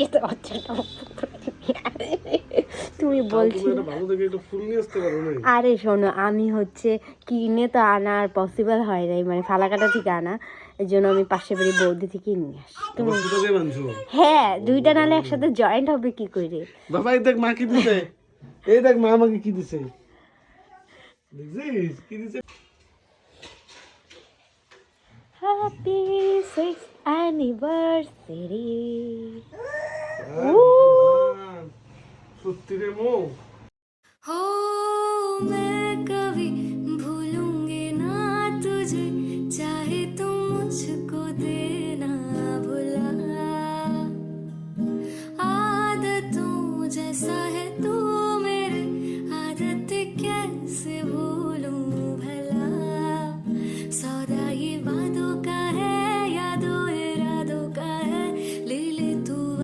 যেতে পারছো না তুমি বলছি আরে শোনো আমি হচ্ছে কিনে তো আনার পসিবল হয় নাই মানে ফালাকাটা থেকে আনা এর জন্য আমি পাশে বাড়ি বৌদি থেকে নিয়ে আসি তুমি হ্যাঁ দুইটা নালে একসাথে জয়েন্ট হবে কি করে বাবা এই দেখ মা কি দিছে এই দেখ মা আমাকে কি দিছে দেখছিস কি দিছে হ্যাপি 6th অ্যানিভার্সারি সত্যি রে মো